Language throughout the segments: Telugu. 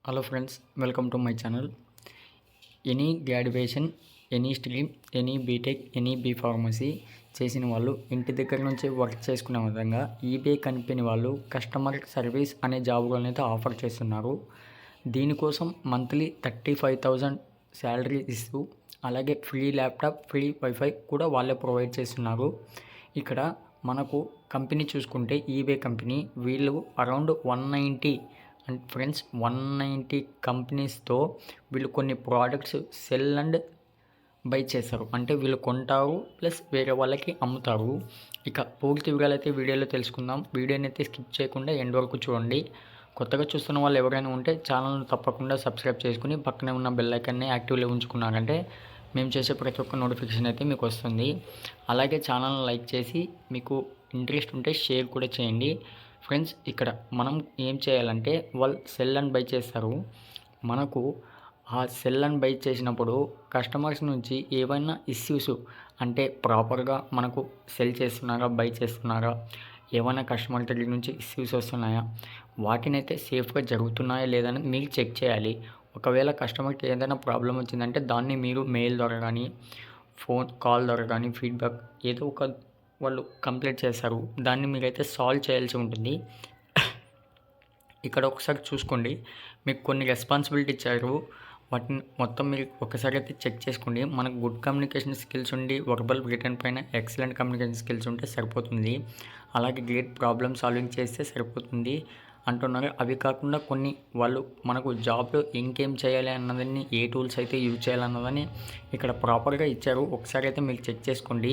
Hello friends, welcome to my channel. Any graduation, any stream, any B Tech, any B pharmacy చేసిన వాళ్ళు ఇంటి దగ్గర నుంచి వర్క్ చేసుకునే విధంగా ఈబే కంపెనీ వాళ్ళు కస్టమర్ సర్వీస్ అనే జాబ్లను అయితే ఆఫర్ చేస్తున్నారు. దీనికోసం మంత్లీ 35,000 శాలరీ ఇస్తూ అలాగే ఫ్రీ ల్యాప్టాప్, ఫ్రీ వైఫై కూడా వాళ్ళే ప్రొవైడ్ చేస్తున్నారు. ఇక్కడ మనకు కంపెనీ చూసుకుంటే ఈబే కంపెనీ వీళ్ళు అరౌండ్ 190 అండ్ ఫ్రెండ్స్ 190 కంపెనీస్తో వీళ్ళు కొన్ని ప్రోడక్ట్స్ సెల్ అండ్ బై చేస్తారు. అంటే వీళ్ళు కొంటారు ప్లస్ వేరే వాళ్ళకి అమ్ముతారు. ఇక పూర్తి వివరాలు అయితే వీడియోలో తెలుసుకుందాం. వీడియోని అయితే స్కిప్ చేయకుండా ఎండ్ వరకు చూడండి. కొత్తగా చూస్తున్న వాళ్ళు ఎవరైనా ఉంటే ఛానల్ను తప్పకుండా సబ్స్క్రైబ్ చేసుకుని పక్కనే ఉన్న బెల్ ఐకాన్ని యాక్టివ్లో ఉంచుకున్నారంటే మేము చేసే ప్రతి ఒక్క నోటిఫికేషన్ అయితే మీకు వస్తుంది. అలాగే ఛానల్ని లైక్ చేసి మీకు ఇంట్రెస్ట్ ఉంటే షేర్ కూడా చేయండి. ఫ్రెండ్స్, ఇక్కడ మనం ఏం చేయాలంటే వాళ్ళు సెల్ అండ్ బై చేస్తారు. మనకు ఆ సెల్ అండ్ బై చేసినప్పుడు కస్టమర్స్ నుంచి ఏవైనా ఇష్యూస్ అంటే ప్రాపర్గా మనకు సెల్ చేస్తున్నారా, బై చేస్తున్నారా, ఏమైనా కస్టమర్ దగ్గర నుంచి ఇష్యూస్ వస్తున్నాయా, వాటినైతే సేఫ్గా జరుగుతున్నాయా లేదని మీరు చెక్ చేయాలి. ఒకవేళ కస్టమర్కి ఏదైనా ప్రాబ్లం వచ్చిందంటే దాన్ని మీరు మెయిల్ ద్వారా కానీ, ఫోన్ కాల్ ద్వారా కానీ ఫీడ్బ్యాక్ ఏదో ఒక వాళ్ళు కంప్లీట్ చేస్తారు. దాన్ని మీరైతే సాల్వ్ చేయాల్సి ఉంటుంది. ఇక్కడ ఒకసారి చూసుకోండి, మీకు కొన్ని రెస్పాన్సిబిలిటీ ఇచ్చారు. వాటిని మొత్తం మీరు ఒకసారి అయితే చెక్ చేసుకోండి. మనకు గుడ్ కమ్యూనికేషన్ స్కిల్స్ ఉండి వర్బల్ రిటర్న్ పైన ఎక్సలెంట్ కమ్యూనికేషన్ స్కిల్స్ ఉంటే సరిపోతుంది. అలాగే గ్రేట్ ప్రాబ్లమ్ సాల్వింగ్ చేస్తే సరిపోతుంది అంటున్నారు. అవి కాకుండా కొన్ని వాళ్ళు మనకు జాబ్లో ఇంకేం చేయాలి అన్నదాన్ని, ఏ టూల్స్ అయితే యూజ్ చేయాలన్నదని ఇక్కడ ప్రాపర్గా ఇచ్చారు. ఒకసారి అయితే మీరు చెక్ చేసుకోండి.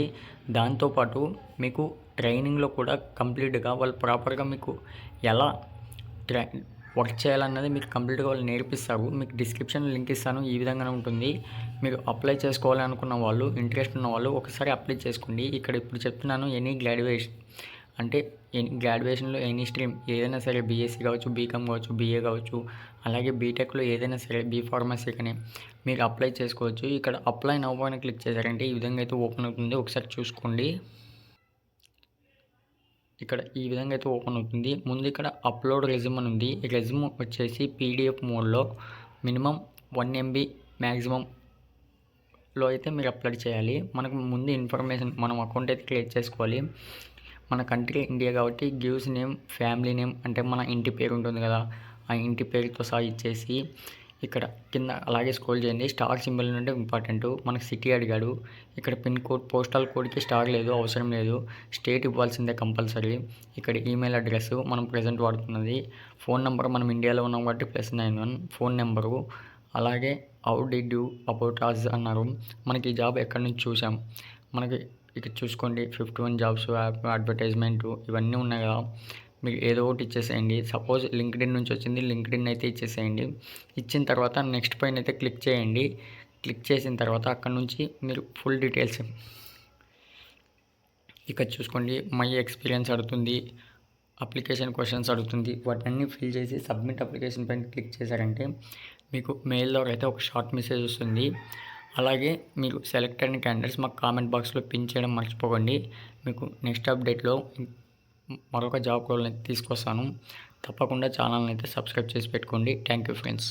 దాంతోపాటు మీకు ట్రైనింగ్లో కూడా కంప్లీట్గా వాళ్ళు ప్రాపర్గా మీకు ఎలా వర్క్ చేయాలన్నది మీకు కంప్లీట్గా వాళ్ళు నేర్పిస్తారు. మీకు డిస్క్రిప్షన్ లింక్ ఇస్తాను. ఈ విధంగానే ఉంటుంది. మీరు అప్లై చేసుకోవాలి అనుకున్న వాళ్ళు, ఇంట్రెస్ట్ ఉన్న వాళ్ళు ఒకసారి అప్లై చేసుకోండి. ఇక్కడ ఇప్పుడు చెప్తున్నాను, ఎనీ గ్రాడ్యుయేషన్ అంటే గ్రాడ్యుయేషన్లో ఎనీ స్ట్రీమ్ ఏదైనా సరే, బీఎస్సీ కావచ్చు, బీకామ్ కావచ్చు, బీఏ కావచ్చు, అలాగే బీటెక్లో ఏదైనా సరే, బీ ఫార్మసీ కానీ మీరు అప్లై చేసుకోవచ్చు. ఇక్కడ అప్లై నౌ అని క్లిక్ చేశారంటే ఈ విధంగా అయితే ఓపెన్ అవుతుంది. ఒకసారి చూసుకోండి. ఇక్కడ ఈ విధంగా అయితే ఓపెన్ అవుతుంది. ముందు ఇక్కడ అప్లోడ్ రెజ్యూమ్ అని ఉంది. ఈ రెజ్యూమ్ వచ్చేసి పీడిఎఫ్ మోడ్లో మినిమం 1 MB మ్యాక్సిమంలో అయితే మీరు అప్లోడ్ చేయాలి. మనకు ముందు ఇన్ఫర్మేషన్ మనం అకౌంట్ అయితే క్రియేట్ చేసుకోవాలి. మన కంట్రీ ఇండియా కాబట్టి గివ్స్ నేమ్, ఫ్యామిలీ నేమ్ అంటే మన ఇంటి పేరు ఉంటుంది కదా, ఆ ఇంటి పేరుతో సహా ఇచ్చేసి ఇక్కడ కింద అలాగే స్క్రోల్ చేయండి. స్టార్ సింబల్ నుండి ఇంపార్టెంట్. మనకు సిటీ అడిగాడు. ఇక్కడ పిన్ కోడ్, పోస్టల్ కోడ్కి స్టార్ లేదు, అవసరం లేదు. స్టేట్ ఇవ్వాల్సిందే కంపల్సరీ. ఇక్కడ ఈమెయిల్ అడ్రస్ మనం ప్రజెంట్ వాడుతున్నది. ఫోన్ నెంబర్ మనం ఇండియాలో ఉన్నాం కాబట్టి +91 ఫోన్ నెంబరు. అలాగే how did you about us అన్నారు. మనకి ఈ జాబ్ ఎక్కడి నుంచి చూసాం, మనకి ఇక్కడ చూసుకోండి 51 జాబ్స్, అడ్వర్టైజ్మెంటు ఇవన్నీ ఉన్నాయి కదా. మీరు ఏదో ఒకటి ఇచ్చేసేయండి. సపోజ్ లింక్డ్ఇన్ నుంచి వచ్చింది, లింక్డ్ఇన్ అయితే ఇచ్చేసేయండి. ఇచ్చిన తర్వాత నెక్స్ట్ పైన అయితే క్లిక్ చేయండి. క్లిక్ చేసిన తర్వాత అక్కడ నుంచి మీరు ఫుల్ డీటెయిల్స్ ఇక్కడ చూసుకోండి. మై ఎక్స్పీరియన్స్ అడుగుతుంది, అప్లికేషన్ క్వశ్చన్స్ అడుగుతుంది. వాటన్నీ ఫిల్ చేసి సబ్మిట్ అప్లికేషన్ పైన క్లిక్ చేశారంటే మీకు మెయిల్ ద్వారా అయితే ఒక షార్ట్ మెసేజ్ వస్తుంది. అలాగే మీరు సెలెక్ట్ అయిన క్యాండిడేట్స్ మాకు కామెంట్ బాక్స్లో పిన్ చేయడం మర్చిపోకండి. మీకు నెక్స్ట్ అప్డేట్లో మరొక జాబ్ రోల్ని తీసుకొస్తాను. తప్పకుండా ఛానల్ని అయితే సబ్స్క్రైబ్ చేసి పెట్టుకోండి. Thank you friends.